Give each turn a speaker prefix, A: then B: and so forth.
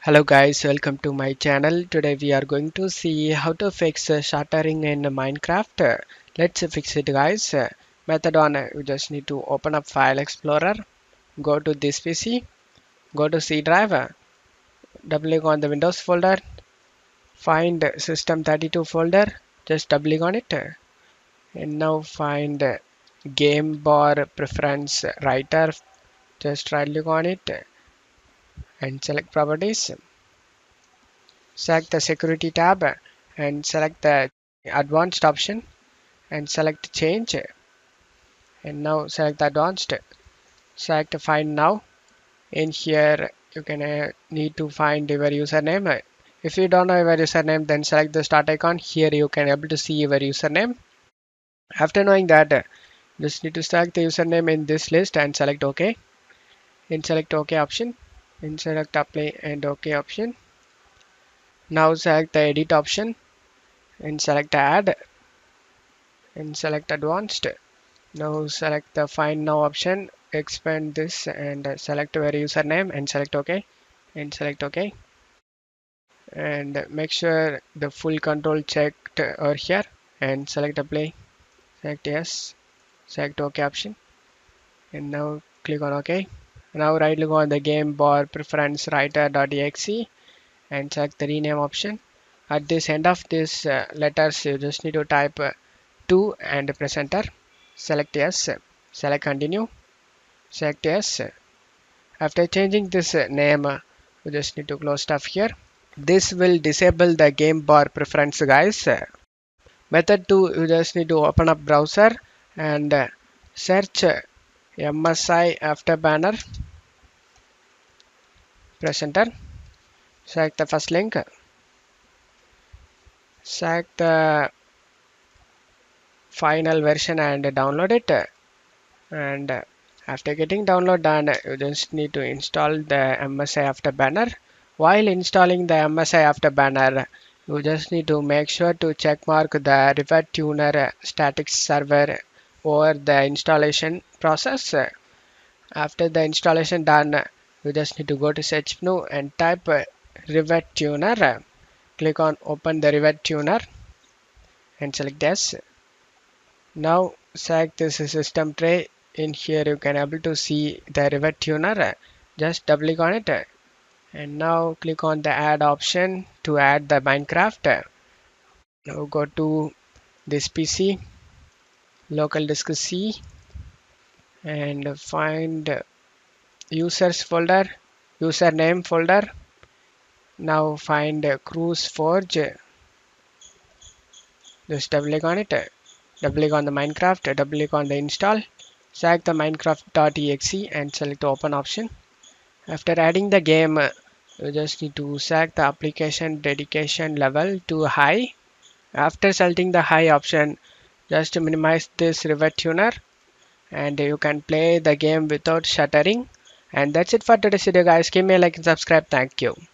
A: Hello guys, welcome to my channel. Today we are going to see how to fix stuttering in Minecraft. Let's fix it guys. Method 1, you just need to open up File Explorer, go to this PC, go to C drive, double click on the Windows folder, find System32 folder, just double click on it, and now find Game Bar Preference Writer, just right click on it and select Properties. Select the security tab and select the advanced option and select change, and now select the advanced, select find now. In here you can need to find your username. If you don't know your username, then select the start icon. Here you can able to see your username. After knowing that, just need to select the username in this list and select OK. In select OK option, in select apply and OK option. Now select the edit option and select add and select advanced. Now select the find now option, expand this and select your username and select OK and select OK, and make sure the full control checked over here and select apply, select yes, select OK option, and now click on OK. Now right click on the game bar preference writer.exe and select the rename option. At this end of this letters you just need to type 2 and press enter. Select yes, select continue, select yes. After changing this name, you just need to close stuff here. This will disable the game bar preference guys. Method 2, you just need to open up browser and search MSI after banner, press enter, select the first link, select the final version and download it, and after getting download done, you just need to install the MSI after banner. While installing the MSI after banner, you just need to make sure to check mark the Rivet Tuner static server over the installation process. After the installation done, you just need to go to search menu and type Rivet Tuner. Click on open the Rivet Tuner and select yes. Now select this system tray. In here you can able to see the Rivet Tuner. Just double click on it and now click on the add option to add the Minecraft. Now go to this PC, local disk C, and find users folder, username folder. Now find Cruise Forge, just double click on it, double click on the Minecraft, double click on the install, select the minecraft.exe and select the open option. After adding the game, you just need to select the application dedication level to high. After selecting the high option, just minimize this Rivet Tuner and you can play the game without stuttering. And that's it for today's video guys. Give me a like and subscribe. Thank you.